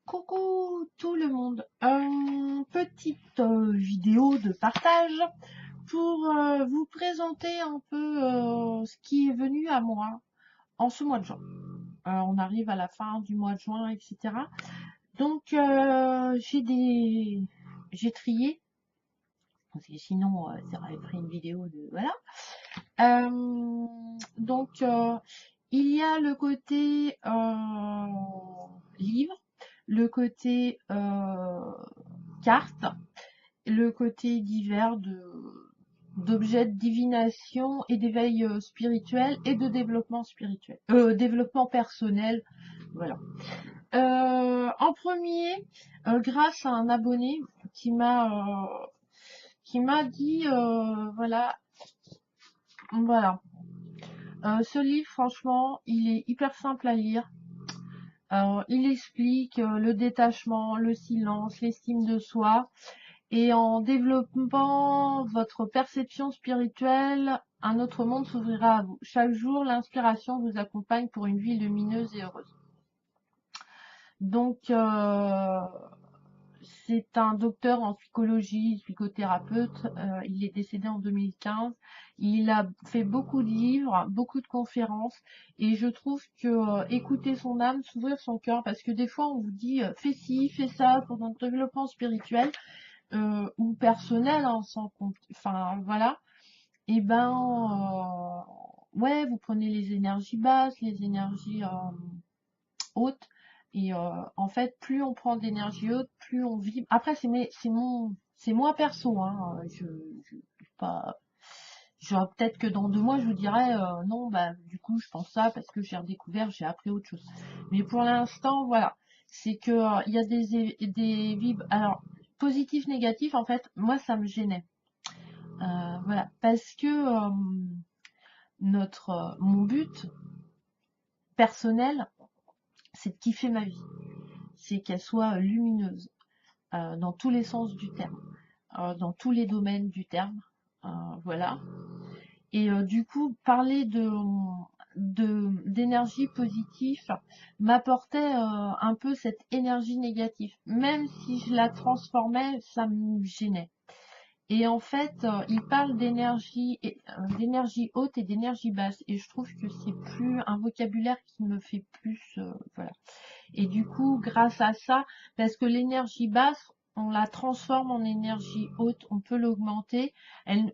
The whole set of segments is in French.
Coucou tout le monde, petite vidéo de partage pour vous présenter un peu ce qui est venu à moi en ce mois de juin. On arrive à la fin du mois de juin, etc. Donc j'ai trié, parce que sinon ça aurait pris une vidéo de voilà. Il y a le côté livre, le côté carte, le côté divers d'objets de divination et d'éveil spirituel et de développement spirituel, développement personnel, voilà. En premier, grâce à un abonné qui m'a dit voilà. Ce livre, franchement, il est hyper simple à lire. Il explique le détachement, le silence, l'estime de soi. Et en développant votre perception spirituelle, un autre monde s'ouvrira à vous. Chaque jour, l'inspiration vous accompagne pour une vie lumineuse et heureuse. Donc, c'est un docteur en psychologie, psychothérapeute. Il est décédé en 2015. Il a fait beaucoup de livres, beaucoup de conférences. Et je trouve que écouter son âme, s'ouvrir son cœur, parce que des fois on vous dit fais ci, fais ça pour ton développement spirituel ou personnel, hein, sans compte. Enfin voilà. Et ben ouais, vous prenez les énergies basses, les énergies haute. Et en fait, plus on prend d'énergie haute, plus on vibre. Après, c'est moi perso, hein. Je pas. Genre, peut-être que dans 2 mois, je vous dirais non, bah du coup, je pense ça parce que j'ai redécouvert, j'ai appris autre chose. Mais pour l'instant, voilà, c'est que il y a des vibres. Alors, positif, négatif, en fait, moi, ça me gênait. Voilà, parce que mon but personnel, c'est de kiffer ma vie. C'est qu'elle soit lumineuse dans tous les sens du terme, dans tous les domaines du terme. Voilà. Et du coup, parler d'énergie positive m'apportait un peu cette énergie négative. Même si je la transformais, ça me gênait. Et en fait, il parle d'énergie haute et d'énergie basse. Et je trouve que c'est plus un vocabulaire qui me fait plus, voilà. Et du coup, grâce à ça, parce que l'énergie basse, on la transforme en énergie haute, on peut l'augmenter.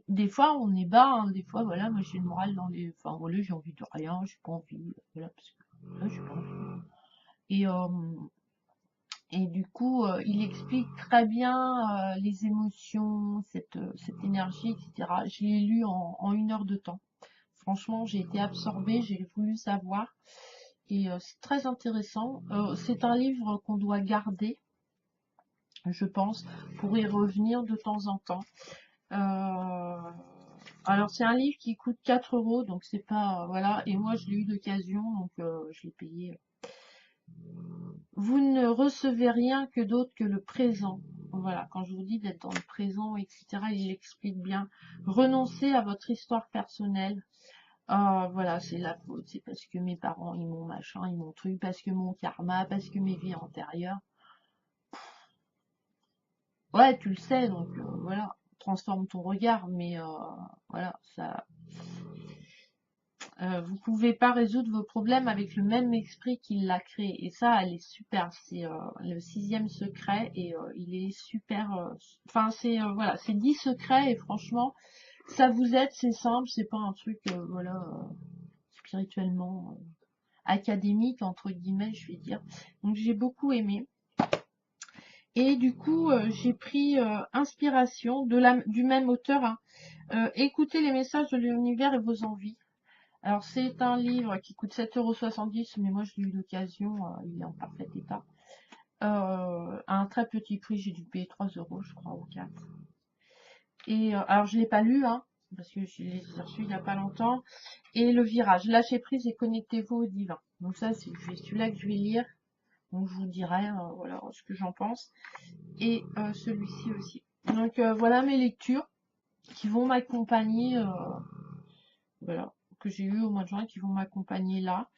Des fois, on est bas, hein, des fois, voilà, moi j'ai le moral dans les. Enfin, voilà, j'ai envie de rien, j'ai pas envie, voilà, parce que là, j'ai pas envie. Et, euh, et du coup, il explique très bien les émotions, cette énergie, etc. Je l'ai lu en 1 heure de temps. Franchement, j'ai été absorbée, j'ai voulu savoir. Et c'est très intéressant. C'est un livre qu'on doit garder, je pense, pour y revenir de temps en temps. Alors c'est un livre qui coûte 4 euros, donc c'est pas voilà. Et moi je l'ai eu d'occasion, donc je l'ai payé. Vous ne recevez rien que d'autre que le présent. Voilà, quand je vous dis d'être dans le présent, etc., il explique bien. Renoncez à votre histoire personnelle. Voilà, c'est la faute, c'est parce que mes parents, ils m'ont machin, ils m'ont truc, parce que mon karma, parce que mes vies antérieures. Ouais, tu le sais, donc voilà, transforme ton regard, mais voilà, ça, vous pouvez pas résoudre vos problèmes avec le même esprit qui l'a créé. Et ça, elle est super. C'est le 6e secret et il est super. Enfin, c'est voilà, c'est 10 secrets et franchement, ça vous aide, c'est simple, c'est pas un truc voilà spirituellement académique entre guillemets, je vais dire. Donc j'ai beaucoup aimé. Et du coup, j'ai pris inspiration du même auteur, hein. Écoutez les messages de l'univers et vos envies. Alors, c'est un livre qui coûte 7,70 €, mais moi, je l'ai eu d'occasion, il est en parfait état. À un très petit prix, j'ai dû payer 3 euros, je crois, ou 4. Et alors, je ne l'ai pas lu, hein, parce que je l'ai reçu il n'y a pas longtemps. Et Le Virage, lâchez prise et connectez-vous au divin. Donc ça, c'est celui-là que je vais lire. Donc, je vous dirai voilà, ce que j'en pense. Et celui-ci aussi. Donc, voilà mes lectures qui vont m'accompagner, voilà, que j'ai eu au mois de juin, qui vont m'accompagner là.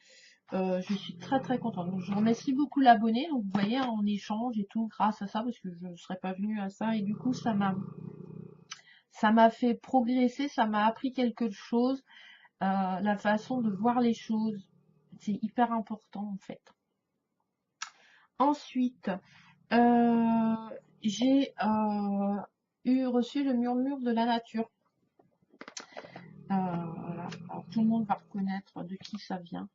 Je suis très très contente. Donc je remercie beaucoup l'abonné. Donc vous voyez, hein, on échange et tout grâce à ça parce que je ne serais pas venue à ça. Et du coup, ça m'a fait progresser, ça m'a appris quelque chose, la façon de voir les choses. C'est hyper important en fait. Ensuite, euh, j'ai reçu le murmure de la nature. Voilà. Alors, tout le monde va reconnaître de qui ça vient,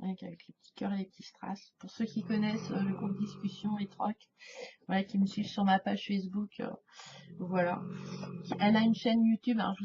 avec les petits cœurs et les petits strass. Pour ceux qui connaissent le groupe discussion et troc, voilà, qui me suivent sur ma page Facebook, voilà. Elle a une chaîne YouTube, hein, je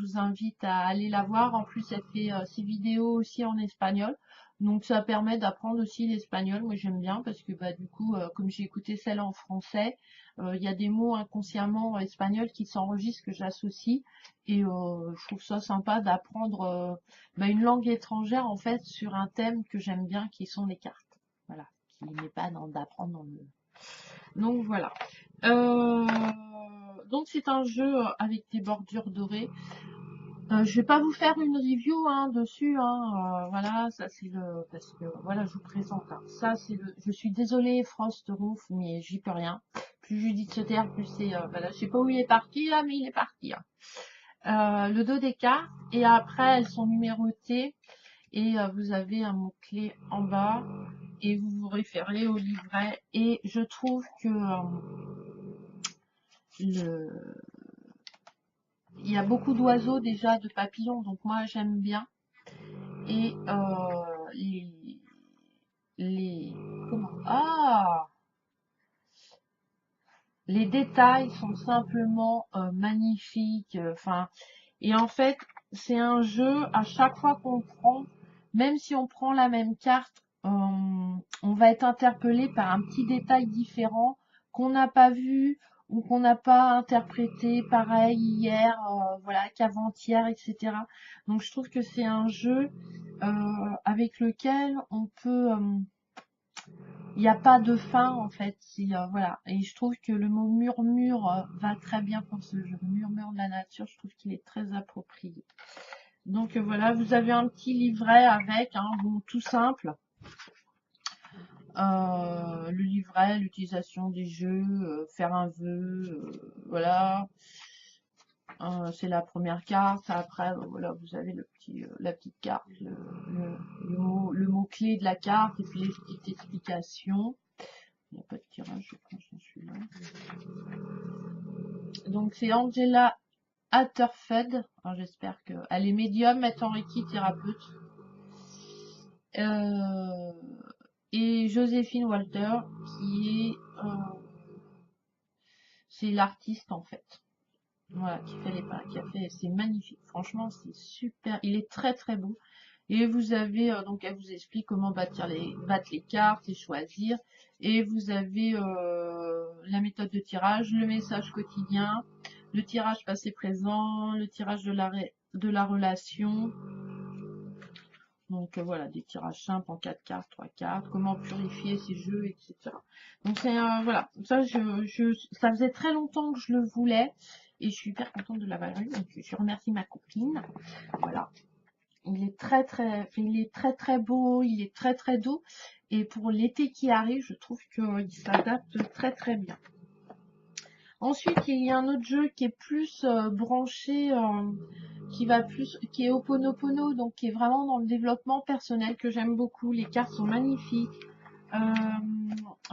vous invite à aller la voir. En plus, elle fait ses vidéos aussi en espagnol. Donc ça permet d'apprendre aussi l'espagnol. Moi j'aime bien parce que bah, du coup, comme j'ai écouté celle en français, il y a des mots inconsciemment espagnols qui s'enregistrent que j'associe. Et je trouve ça sympa d'apprendre bah, une langue étrangère en fait sur un thème que j'aime bien qui sont les cartes. Voilà. Qui n'est pas d'apprendre dans le. Donc voilà. Euh, donc c'est un jeu avec des bordures dorées. Je vais pas vous faire une review hein, dessus, hein, voilà, ça c'est le, parce que voilà, je vous présente. Hein. Ça c'est le, je suis désolée Frost Roof, mais j'y peux rien. Plus Judith se terre, plus c'est, voilà, je sais pas où il est parti là, mais il est parti. Hein. Le dos des cartes et après elles sont numérotées et vous avez un mot clé en bas et vous vous référez au livret et je trouve que le il y a beaucoup d'oiseaux déjà, de papillons, donc moi j'aime bien. Et les comment les détails sont simplement magnifiques. Enfin, et en fait, c'est un jeu à chaque fois qu'on prend, même si on prend la même carte, on va être interpellé par un petit détail différent qu'on n'a pas vu ou qu'on n'a pas interprété pareil hier, voilà, qu'avant-hier, etc. Donc je trouve que c'est un jeu avec lequel on peut il n'y a pas de fin en fait. Voilà. Et je trouve que le mot murmure va très bien pour ce jeu. Murmure de la nature, je trouve qu'il est très approprié. Donc voilà, vous avez un petit livret avec, hein, bon, tout simple. Le livret, l'utilisation des jeux, faire un vœu, voilà. C'est la première carte. Après, voilà, vous avez la petite carte, le mot-clé de la carte et puis les petites explications. Il n'y a pas de tirage, je pense, dans celui-là. Donc, c'est Angela Atterfeld. Alors, j'espère qu'elle est médium, est en Reiki thérapeute. Et Joséphine Walter, qui est... c'est l'artiste, en fait. Voilà, qui fait les pas, qui a fait... C'est magnifique. Franchement, c'est super. Il est très, très beau. Et vous avez, donc elle vous explique comment battre les cartes et choisir. Et vous avez la méthode de tirage, le message quotidien, le tirage passé-présent, le tirage de la relation. Donc voilà, des tirages simples en 4 cartes, 3 cartes, comment purifier ces jeux, etc. Donc c'est voilà, ça ça faisait très longtemps que je le voulais et je suis hyper contente de l'avoir eu. Donc je remercie ma copine. Voilà. Il est très très beau, il est très très doux. Et pour l'été qui arrive, je trouve qu'il s'adapte très très bien. Ensuite, il y a un autre jeu qui est plus branché, qui est Oponopono, donc qui est vraiment dans le développement personnel que j'aime beaucoup. Les cartes sont magnifiques.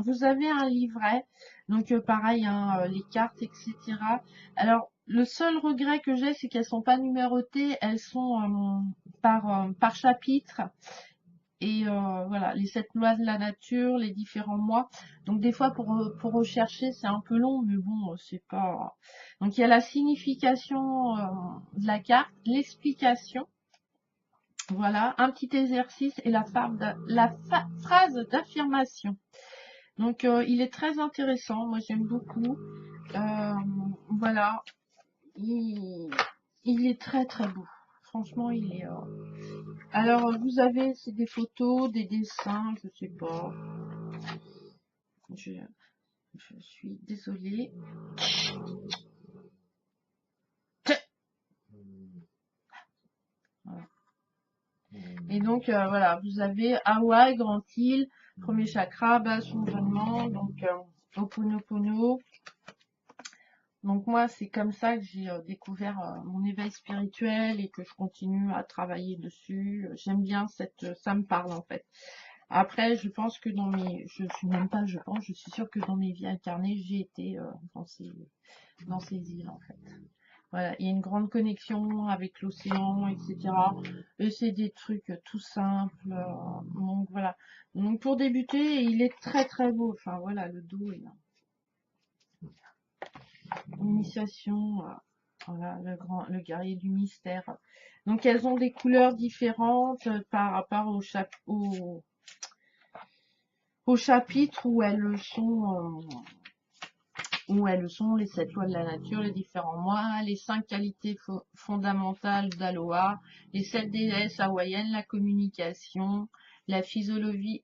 Vous avez un livret, donc pareil, hein, les cartes, etc. Alors, le seul regret que j'ai, c'est qu'elles sont pas numérotées, elles sont par chapitre. Et voilà, les 7 lois de la nature, les différents mois. Donc des fois pour rechercher, c'est un peu long, mais bon, c'est pas. Donc il y a la signification de la carte, l'explication. Voilà, un petit exercice et la phrase d'affirmation. Donc il est très intéressant, moi j'aime beaucoup. Voilà, il est très très beau. Franchement, il est. Alors vous avez c'est des photos, des dessins, je sais pas. Je suis désolée. Voilà. Et donc, voilà, vous avez Hawaï, Grand Île, premier chakra, bas sonnement, donc Ho'oponopono. Donc moi, c'est comme ça que j'ai découvert mon éveil spirituel et que je continue à travailler dessus. J'aime bien ça me parle en fait. Après, je pense que je suis même pas, je pense, je suis sûre que dans mes vies incarnées, j'ai été dans ces îles en fait. Voilà, il y a une grande connexion avec l'océan, etc. Et c'est des trucs tout simples. Donc voilà. Donc pour débuter, il est très très beau. Enfin voilà, le dos est là. Initiation, voilà, le guerrier du mystère. Donc elles ont des couleurs différentes par rapport au chapitre où elles sont les 7 lois de la nature, les différents mois, les 5 qualités fondamentales d'Aloha, les 7 déesses hawaïennes, la communication, la physiologie,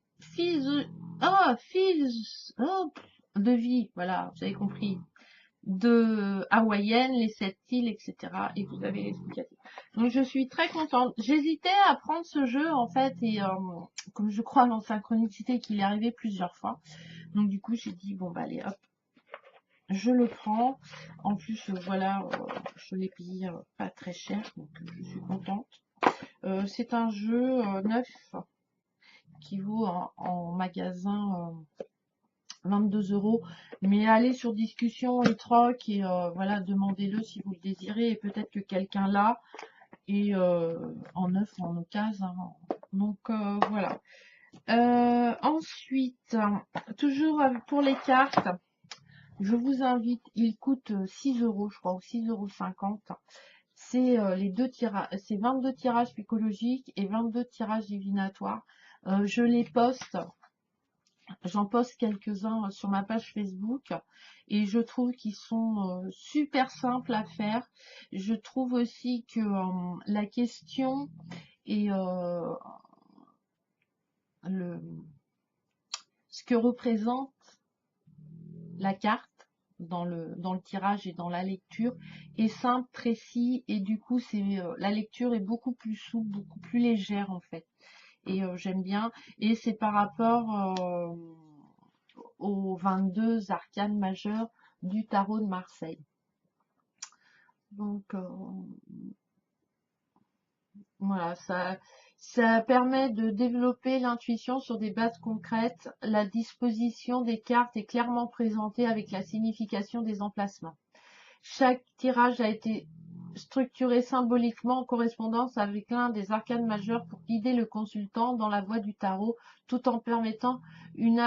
de vie, voilà, vous avez compris, de hawaïenne, les 7 îles, etc. Et vous avez l'explicatif. Donc je suis très contente. J'hésitais à prendre ce jeu en fait et comme je crois en synchronicité qu'il est arrivé plusieurs fois. Donc du coup j'ai dit bon bah allez hop, je le prends. En plus voilà, je l'ai payé pas très cher donc je suis contente. C'est un jeu neuf qui vaut en magasin 22 €, mais allez sur discussion et troc et voilà, demandez-le si vous le désirez et peut-être que quelqu'un l'a et en neuf ou en occasion. Donc voilà. Ensuite, toujours pour les cartes, je vous invite, il coûte 6 € je crois ou 6,50 €. C'est les deux tirages, c'est 22 tirages psychologiques et 22 tirages divinatoires. Je les poste. J'en poste quelques-uns sur ma page Facebook et je trouve qu'ils sont super simples à faire. Je trouve aussi que la question et ce que représente la carte dans le tirage et dans la lecture est simple, précis et du coup la lecture est beaucoup plus souple, beaucoup plus légère en fait. Et j'aime bien. Et c'est par rapport aux 22 arcanes majeures du tarot de Marseille. Donc voilà, ça permet de développer l'intuition sur des bases concrètes. La disposition des cartes est clairement présentée avec la signification des emplacements. Chaque tirage a été structuré symboliquement en correspondance avec l'un des arcanes majeurs pour guider le consultant dans la voie du tarot, tout en permettant une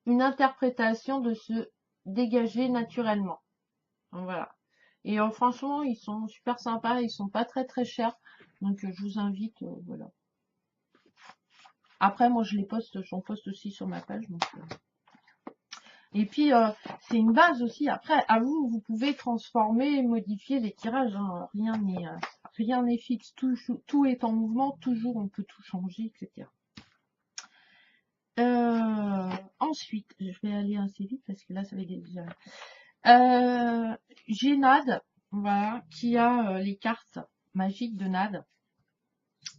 interprétation de se dégager naturellement. Donc, voilà. Et franchement, ils sont super sympas, ils sont pas très très chers. Donc je vous invite, voilà. Après, moi je les poste, j'en poste aussi sur ma page. Donc, et puis c'est une base aussi. Après, à vous, vous pouvez transformer, modifier les tirages. Hein. Rien n'est fixe. Tout est en mouvement. Toujours, on peut tout changer, etc. Ensuite, je vais aller assez vite parce que là, ça va déjà. J'ai Nad, voilà, qui a les cartes magiques de Nad,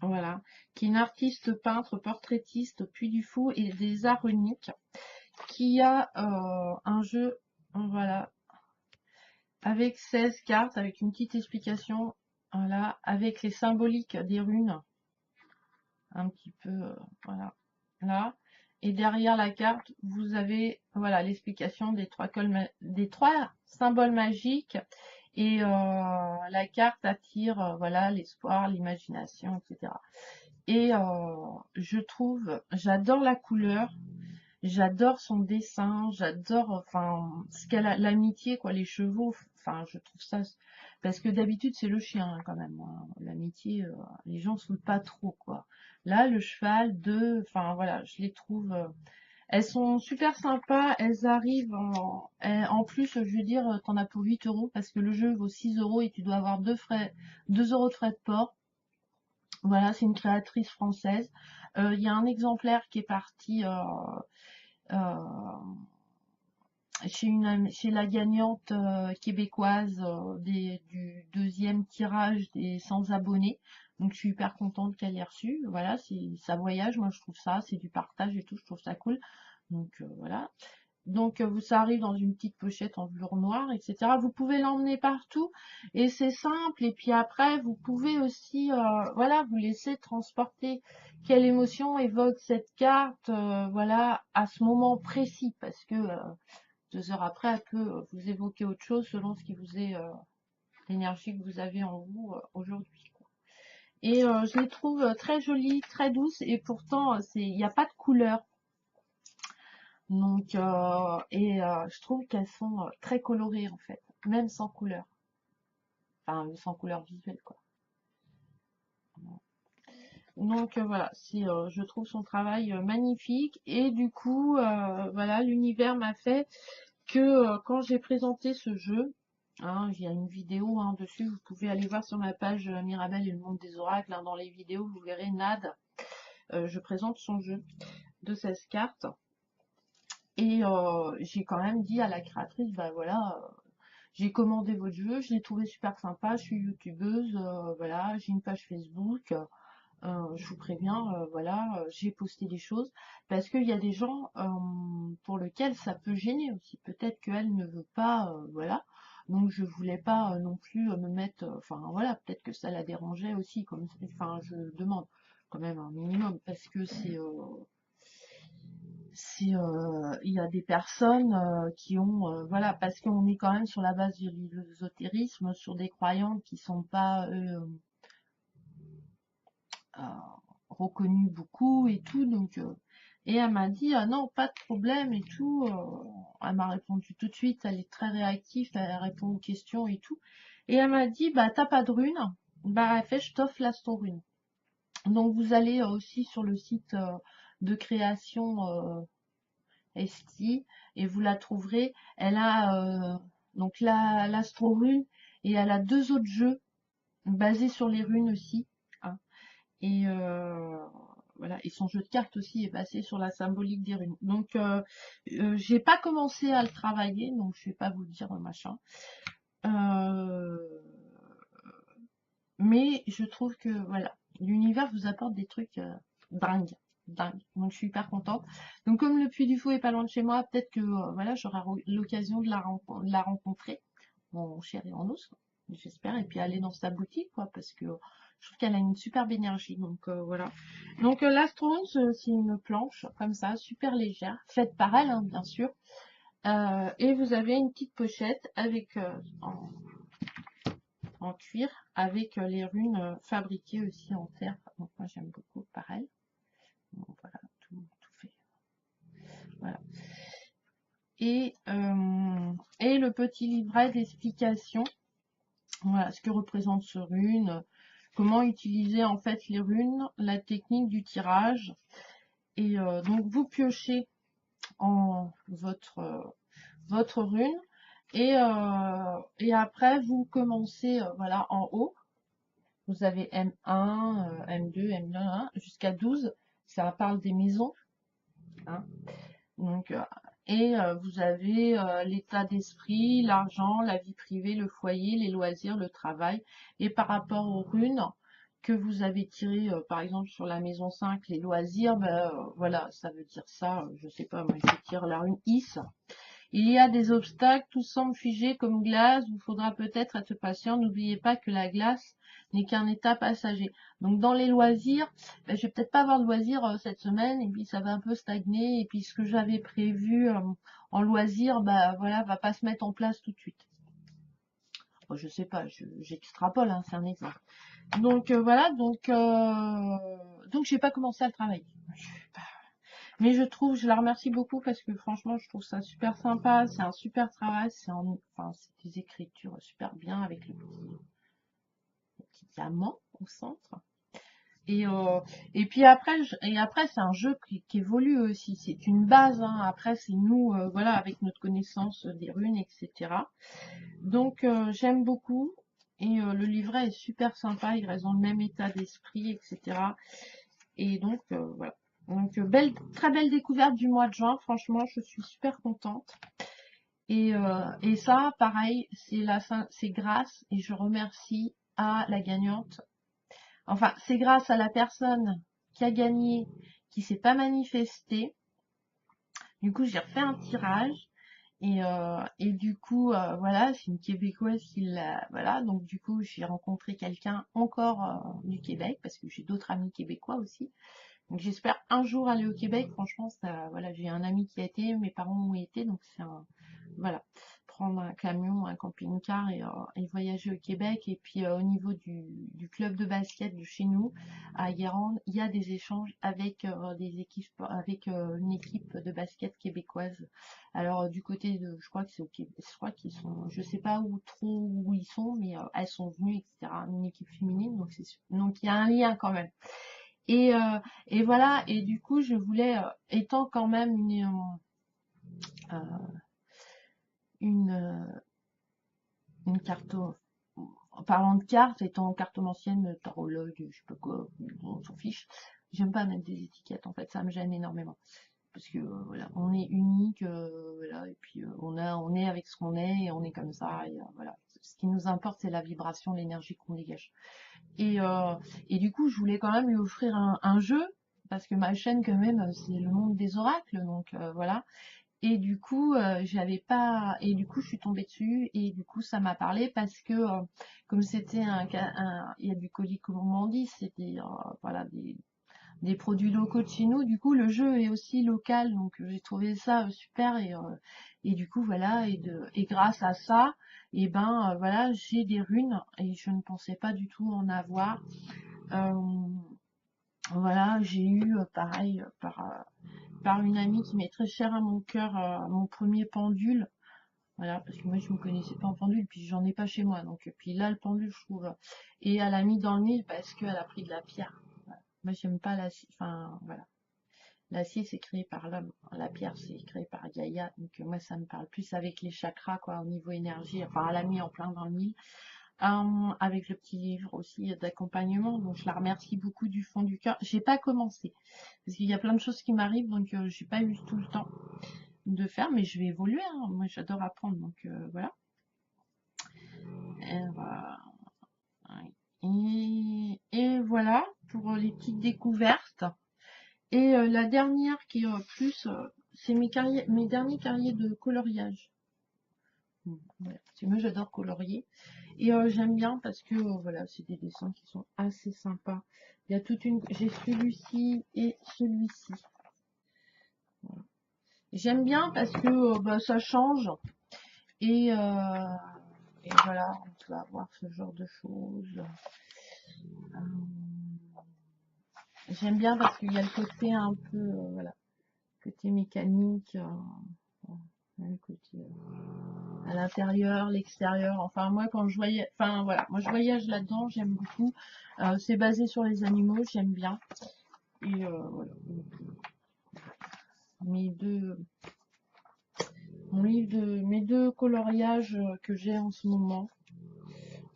voilà, qui est une artiste peintre, portraitiste, Puy du Fou et des arts uniques, qui a un jeu, voilà, avec 16 cartes, avec une petite explication, voilà, avec les symboliques des runes, un petit peu, voilà, là. Et derrière la carte, vous avez voilà l'explication des trois symboles magiques. Et la carte attire voilà l'espoir, l'imagination, etc. Et je trouve, j'adore la couleur, j'adore son dessin, j'adore enfin ce qu'elle a, l'amitié quoi, les chevaux. Enfin, je trouve ça parce que d'habitude c'est le chien hein, quand même. Hein. L'amitié, les gens se foutent pas trop quoi. Là, le cheval, enfin voilà, je les trouve. Elles sont super sympas, elles arrivent en plus, je veux dire, t'en as pour 8 € parce que le jeu vaut 6 € et tu dois avoir 2 € de frais de port. Voilà, c'est une créatrice française. Il y a un exemplaire qui est parti euh, chez la gagnante québécoise du deuxième tirage des 100 abonnés. Donc je suis hyper contente qu'elle ait reçu. Voilà, ça voyage, moi je trouve ça, c'est du partage et tout, je trouve ça cool. Donc voilà. Donc ça arrive dans une petite pochette en velours noir, etc. Vous pouvez l'emmener partout et c'est simple. Et puis après, vous pouvez aussi, voilà, vous laisser transporter quelle émotion évoque cette carte, voilà, à ce moment précis, parce que 2 heures après, elle peut vous évoquer autre chose selon ce qui vous est l'énergie que vous avez en vous aujourd'hui. Et je les trouve très jolies, très douces, et pourtant il n'y a pas de couleur. Donc je trouve qu'elles sont très colorées en fait, même sans couleur. Enfin, sans couleur visuelle quoi. Donc voilà, je trouve son travail magnifique et du coup voilà, l'univers m'a fait que quand j'ai présenté ce jeu, hein, il y a une vidéo hein, dessus, vous pouvez aller voir sur ma page Mirabelle et le monde des oracles, hein, dans les vidéos vous verrez Nad, je présente son jeu de 16 cartes et j'ai quand même dit à la créatrice, bah voilà, j'ai commandé votre jeu, je l'ai trouvé super sympa, je suis youtubeuse, voilà, j'ai une page Facebook, je vous préviens, voilà, j'ai posté des choses parce qu'il y a des gens pour lesquels ça peut gêner aussi. Peut-être qu'elle ne veut pas, voilà. Donc je voulais pas non plus me mettre, enfin voilà, peut-être que ça la dérangeait aussi, comme, enfin je demande quand même un minimum parce que il y a des personnes qui ont, voilà, parce qu'on est quand même sur la base de l'ésotérisme, sur des croyantes qui sont pas euh, reconnu beaucoup et tout, donc et elle m'a dit ah non pas de problème et tout, elle m'a répondu tout de suite, elle est très réactive, elle répond aux questions et tout, et elle m'a dit bah t'as pas de rune, bah elle fait je t'offre l'astro-rune. Donc vous allez aussi sur le site de création ST et vous la trouverez, elle a donc l'astro-rune et elle a 2 autres jeux basés sur les runes aussi, hein. Et voilà, et son jeu de cartes aussi est basé sur la symbolique des runes. Donc j'ai pas commencé à le travailler, donc je vais pas vous dire machin. Euh, mais je trouve que voilà, l'univers vous apporte des trucs dingues, dingues. Donc je suis hyper contente. Donc comme le Puy du Fou est pas loin de chez moi, peut-être que voilà, j'aurai l'occasion de la rencontrer, mon chéri en os, j'espère, et puis aller dans sa boutique, quoi, parce que je trouve qu'elle a une superbe énergie. Donc voilà. Donc l'Astrons, c'est une planche comme ça, super légère, faite par elle, hein, bien sûr. Et vous avez une petite pochette avec en cuir avec les runes fabriquées aussi en terre. Donc moi j'aime beaucoup, pareil. Donc, voilà, tout fait. Voilà. Et le petit livret d'explication. Voilà ce que représente ce rune, comment utiliser en fait les runes, la technique du tirage. Et donc vous piochez en votre rune et après vous commencez voilà en haut. Vous avez M1, M2, M1 jusqu'à 12. Ça parle des maisons, hein. Donc, vous avez l'état d'esprit, l'argent, la vie privée, le foyer, les loisirs, le travail. Et par rapport aux runes que vous avez tirées, par exemple sur la maison 5, les loisirs, ben, voilà, ça veut dire ça, je sais pas, moi je tire la rune Is. Il y a des obstacles, tout semble figé comme glace, vous faudra peut-être être patient, n'oubliez pas que la glace n'est qu'un état passager. Donc dans les loisirs, ben, je vais peut-être pas avoir de loisirs cette semaine, et puis ça va un peu stagner, et puis ce que j'avais prévu en loisirs, bah voilà, va pas se mettre en place tout de suite. Bon, je sais pas, j'extrapole, hein, c'est un exemple. Donc voilà, donc j'ai pas commencé à le travailler. Mais je la remercie beaucoup parce que franchement, je trouve ça super sympa. C'est un super travail. Enfin, c'est des écritures super bien avec le petit diamant au centre. Et puis après, c'est un jeu qui évolue aussi. C'est une base, hein. Après, c'est nous, voilà, avec notre connaissance des runes, etc. Donc, j'aime beaucoup. Et le livret est super sympa. Il reste dans le même état d'esprit, etc. Et donc, voilà. Donc, très belle découverte du mois de juin. Franchement, je suis super contente. Et ça, pareil, c'est grâce, et je remercie à la gagnante. Enfin, c'est grâce à la personne qui a gagné, qui s'est pas manifestée. Du coup, j'ai refait un tirage. Et du coup, voilà, c'est une Québécoise qui l'a. Voilà, donc du coup, j'ai rencontré quelqu'un encore du Québec, parce que j'ai d'autres amis québécois aussi. Donc j'espère un jour aller au Québec. Franchement, ça, voilà, j'ai un ami qui a été, mes parents ont été, donc c'est un, voilà, prendre un camion, un camping-car et voyager au Québec. Et puis au niveau du club de basket de chez nous, à Guérande, il y a des échanges avec des équipes, avec une équipe de basket québécoise. Alors du côté de, je crois que c'est au Québec, je crois qu'ils sont, je sais pas où trop où ils sont, mais elles sont venues, etc. Une équipe féminine, donc il y a un lien quand même. Et, euh, et voilà, et du coup, je voulais, étant quand même euh, une, euh, une carto, en parlant de cartes, étant cartomancienne, tarologue, je sais pas quoi, on s'en fiche. J'aime pas mettre des étiquettes, en fait, ça me gêne énormément. Parce que voilà, on est unique, voilà, et puis on est avec ce qu'on est, et on est comme ça, et voilà. Ce qui nous importe, c'est la vibration, l'énergie qu'on dégage. Et, euh, et du coup, je voulais quand même lui offrir un jeu, parce que ma chaîne, quand même, c'est le monde des oracles, donc voilà. Et du coup, j'avais pas. Et du coup, je suis tombée dessus, et du coup, ça m'a parlé, parce que, comme c'était il y a du colis gourmandise, c'était voilà, des produits locaux de chez nous. Du coup, le jeu est aussi local, donc j'ai trouvé ça super. Et du coup, voilà, et grâce à ça, et ben voilà, j'ai des runes, et je ne pensais pas du tout en avoir. Euh, voilà, j'ai eu pareil par une amie qui m'est très chère à mon cœur, mon premier pendule. Voilà, parce que moi je ne me connaissais pas en pendule, puis j'en ai pas chez moi. Donc, puis là, le pendule, je trouve. Et elle a mis dans le mille parce qu'elle a pris de la pierre. Voilà. Moi, j'aime pas l'acier. Enfin, voilà. L'acier, c'est créé par l'homme. La pierre, c'est créé par Gaïa. Donc, moi, ça me parle plus avec les chakras, quoi, au niveau énergie. Enfin, elle a mis en plein dans le mille. Avec le petit livre aussi d'accompagnement. Donc, je la remercie beaucoup du fond du cœur. J'ai pas commencé. Parce qu'il y a plein de choses qui m'arrivent, donc j'ai pas eu tout le temps de faire, mais je vais évoluer, hein. Moi, j'adore apprendre, donc voilà. Et, et voilà pour les petites découvertes. Et la dernière qui est plus, c'est mes derniers carriers de coloriage. Voilà. Parce que moi, j'adore colorier. Et j'aime bien parce que voilà, c'est des dessins qui sont assez sympas. Il y a toute une. J'ai celui-ci et celui-ci. Voilà. J'aime bien parce que bah, ça change. Et, euh, et voilà, on peut avoir ce genre de choses. Euh, J'aime bien parce qu'il y a le côté un peu, voilà, côté mécanique, le côté à l'intérieur, l'extérieur. Enfin, moi, quand je voyais, enfin voilà, moi je voyage là-dedans, j'aime beaucoup. C'est basé sur les animaux, j'aime bien. Et voilà. Donc, mes deux, mon livre mes deux coloriages que j'ai en ce moment.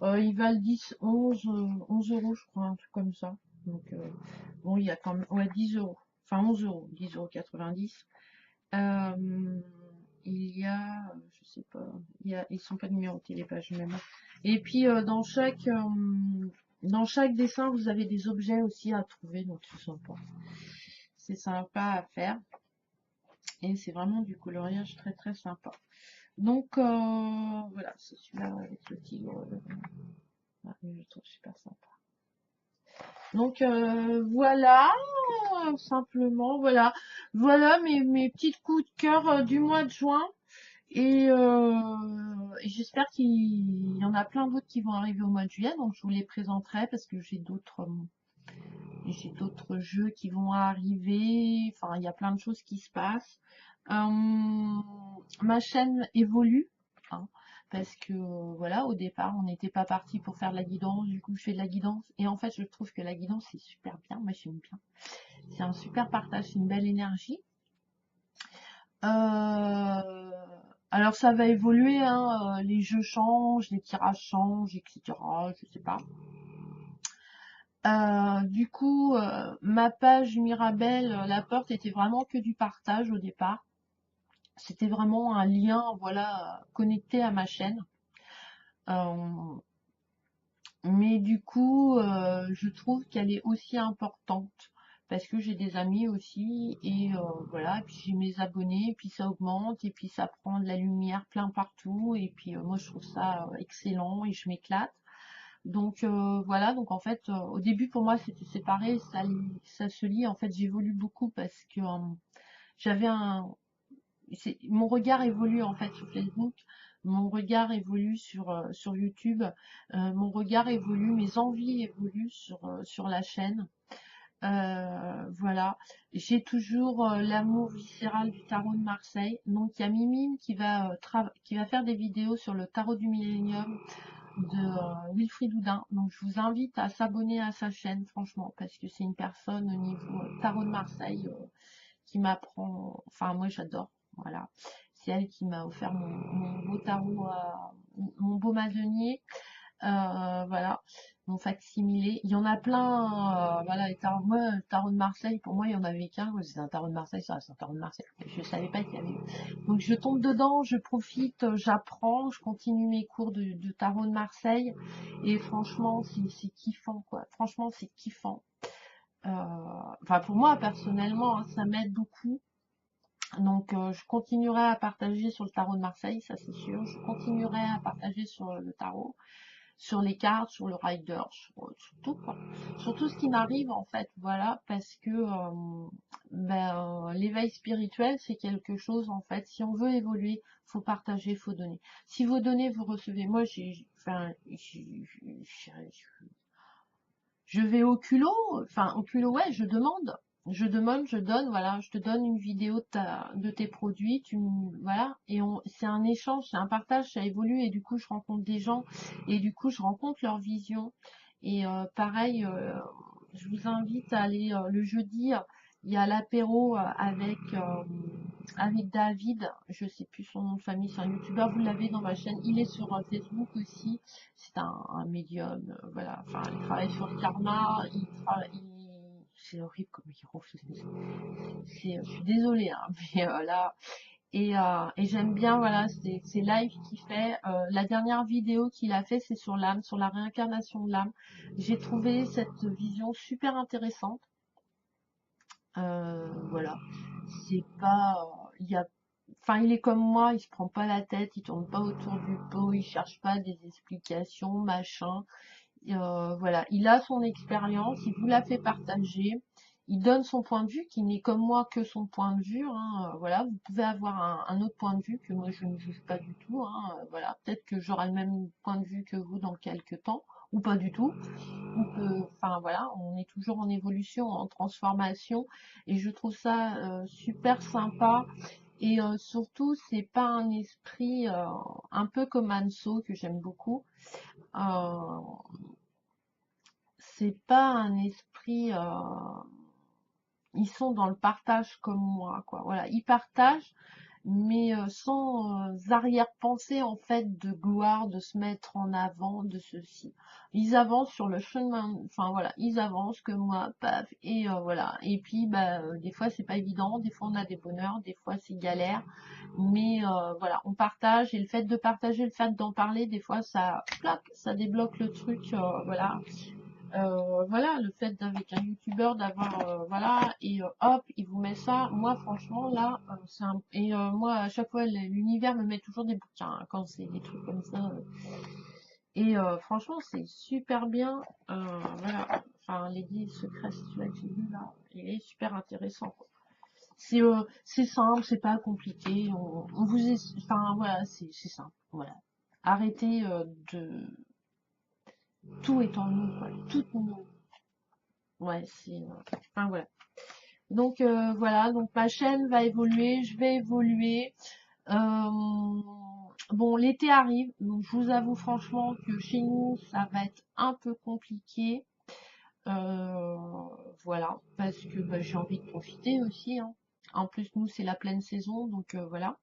Ils valent 10, 11, 11 euros, je crois, un truc comme ça. Donc, bon, il y a quand même, ouais, 10 euros. Enfin, 11 euros, 10,90 €. Il y a, je sais pas, ils sont pas numérotés les pages même. Et puis, dans chaque dessin, vous avez des objets aussi à trouver, donc c'est sympa. C'est sympa à faire. Et c'est vraiment du coloriage très très sympa. Donc, voilà, c'est celui-là avec le tigre. Je trouve super sympa. Donc voilà, simplement, voilà mes petits coups de cœur du mois de juin. Et j'espère qu'il y en a plein d'autres qui vont arriver au mois de juillet. Donc je vous les présenterai parce que j'ai d'autres jeux qui vont arriver. Enfin, il y a plein de choses qui se passent. Ma chaîne évolue, hein, parce que voilà, au départ, on n'était pas parti pour faire de la guidance. Du coup, je fais de la guidance. Et en fait, je trouve que la guidance, c'est super bien. Moi, j'aime bien. C'est un super partage, c'est une belle énergie. Euh, alors, ça va évoluer, hein, les jeux changent, les tirages changent, etc. Je sais pas. Du coup, ma page Mirabelle, la porte était vraiment que du partage au départ. c'était vraiment un lien, voilà, connecté à ma chaîne. Euh, mais du coup, je trouve qu'elle est aussi importante parce que j'ai des amis aussi et voilà, et puis j'ai mes abonnés, et puis ça augmente, et puis ça prend de la lumière plein partout, et puis moi je trouve ça excellent et je m'éclate. Donc voilà, donc en fait, au début pour moi c'était séparé, ça se lie, en fait j'évolue beaucoup parce que j'avais un, mon regard évolue en fait sur Facebook, mon regard évolue sur YouTube, mon regard évolue, mes envies évoluent sur la chaîne. Voilà, j'ai toujours l'amour viscéral du tarot de Marseille. Donc il y a Mimine qui va faire des vidéos sur le tarot du millénium de Wilfried Houdin. Donc je vous invite à s'abonner à sa chaîne, franchement, parce que c'est une personne au niveau tarot de Marseille qui m'apprend. Enfin, moi j'adore. Voilà. C'est elle qui m'a offert mon beau tarot, mon beau masonnier. Voilà, mon facsimilé. Il y en a plein. Voilà, les tarots, moi, le tarot de Marseille, pour moi, il y en avait qu'un. C'est un tarot de Marseille, ça reste un tarot de Marseille. Je savais pas qu'il y avait eu. Donc je tombe dedans, je profite, j'apprends, je continue mes cours de tarot de Marseille. Et franchement, c'est kiffant, quoi. Franchement, c'est kiffant. Enfin, pour moi, personnellement, hein, ça m'aide beaucoup. Donc, je continuerai à partager sur le tarot de Marseille, ça c'est sûr. Je continuerai à partager sur le tarot, sur les cartes, sur le rider, sur tout, quoi. Sur tout ce qui m'arrive, en fait. Voilà, parce que l'éveil spirituel, c'est quelque chose, en fait. Si on veut évoluer, faut partager, faut donner. Si vous donnez, vous recevez. Moi, je vais au culot, enfin au culot, ouais, je donne, voilà, je te donne une vidéo de tes produits, voilà, et c'est un échange, c'est un partage, ça évolue, et du coup je rencontre des gens, et du coup je rencontre leur vision, et pareil, je vous invite à aller le jeudi, il y a l'apéro avec David, je sais plus son nom de famille, c'est un youtubeur, vous l'avez dans ma chaîne, il est sur Facebook aussi, c'est un médium, voilà, enfin, il travaille sur le karma, c'est horrible comme il ronfle, je suis désolée, hein, mais là, et j'aime bien, voilà, ces lives qu'il fait, la dernière vidéo qu'il a fait, c'est sur l'âme, sur la réincarnation de l'âme, j'ai trouvé cette vision super intéressante, voilà, c'est pas, il y a enfin, il est comme moi, il se prend pas la tête, il tourne pas autour du pot, il cherche pas des explications, machin. Voilà, il a son expérience, il vous la fait partager, il donne son point de vue, qui n'est comme moi que son point de vue, hein, voilà, vous pouvez avoir un autre point de vue que moi je ne juge pas du tout, hein, voilà, peut-être que j'aurai le même point de vue que vous dans quelques temps, ou pas du tout, enfin voilà, on est toujours en évolution, en transformation, et je trouve ça super sympa. Et surtout, c'est pas un esprit un peu comme Anso que j'aime beaucoup. Euh, c'est pas un esprit. Ils sont dans le partage comme moi, quoi. Voilà, ils partagent, mais sans arrière-pensée en fait de gloire, de se mettre en avant, de ceci. Ils avancent sur le chemin, enfin voilà, ils avancent que moi, paf, et voilà. Et puis bah des fois c'est pas évident, des fois on a des bonheurs, des fois c'est galère, mais voilà, on partage, et le fait de partager, le fait d'en parler, des fois ça, clac, ça débloque le truc, voilà. Voilà, le fait d'avec un youtubeur d'avoir voilà, et hop, il vous met ça. Moi franchement là, et moi à chaque fois l'univers me met toujours des bouquins, hein, quand c'est des trucs comme ça. Et franchement c'est super bien. Voilà, enfin les 10 secrets, c'est celui-là que j'ai lu là, il est super intéressant, quoi. C'est simple, c'est pas compliqué. On vous enfin voilà, c'est simple. Voilà. Arrêtez de tout est en nous, quoi. Tout nous. Ouais, enfin voilà. Donc voilà, donc ma chaîne va évoluer, je vais évoluer. Bon, l'été arrive, donc je vous avoue franchement que chez nous, ça va être un peu compliqué. Euh, voilà, parce que bah, j'ai envie de profiter aussi, hein. En plus, nous, c'est la pleine saison, donc voilà.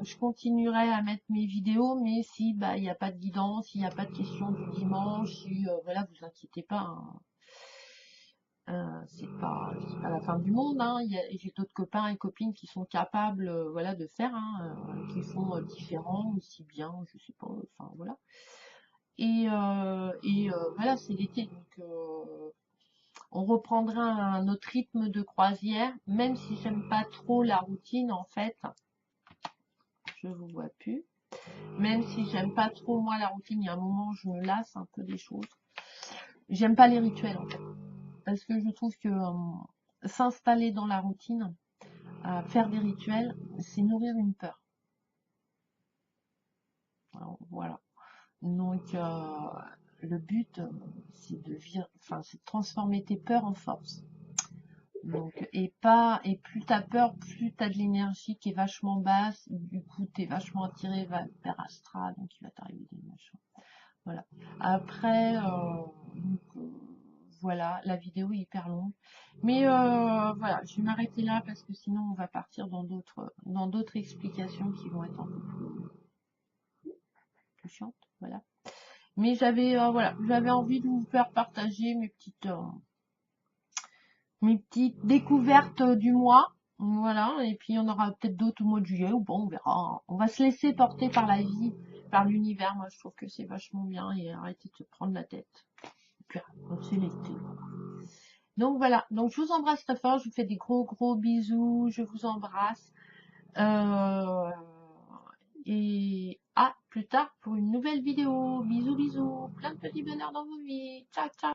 Je continuerai à mettre mes vidéos, mais si bah il n'y a pas de guidance, s'il n'y a pas de questions du dimanche, si voilà, vous inquiétez pas, hein. C'est pas la fin du monde, hein. J'ai d'autres copains et copines qui sont capables, voilà, de faire, hein, qui font différent, aussi bien, je sais pas, enfin voilà. Voilà, c'est l'été, donc on reprendra un autre rythme de croisière, même si j'aime pas trop la routine en fait. Je vous vois plus. Même si j'aime pas trop moi la routine, il y a un moment je me lasse un peu des choses. J'aime pas les rituels en fait, parce que je trouve que s'installer dans la routine, faire des rituels, c'est nourrir une peur. Alors, voilà. Donc le but, c'est c'est de transformer tes peurs en force. Donc, et plus t'as peur, plus t'as de l'énergie qui est vachement basse, du coup t'es vachement attiré vers Astra, donc il va t'arriver des machins. Voilà. Après, donc, voilà, la vidéo est hyper longue. Mais voilà, je vais m'arrêter là parce que sinon on va partir dans d'autres explications qui vont être un peu plus chiantes. Voilà. Mais voilà, j'avais envie de vous faire partager mes petites découvertes du mois. Voilà, et puis il y en aura peut-être d'autres au mois de juillet, ou bon, on verra. On va se laisser porter par la vie, par l'univers. Moi, je trouve que c'est vachement bien et arrêter de se prendre la tête. Et puis, c'est l'été. Donc voilà, donc je vous embrasse très fort, je vous fais des gros gros bisous, je vous embrasse. Euh, et à plus tard pour une nouvelle vidéo. Bisous bisous, plein de petits bonheurs dans vos vies. Ciao ciao.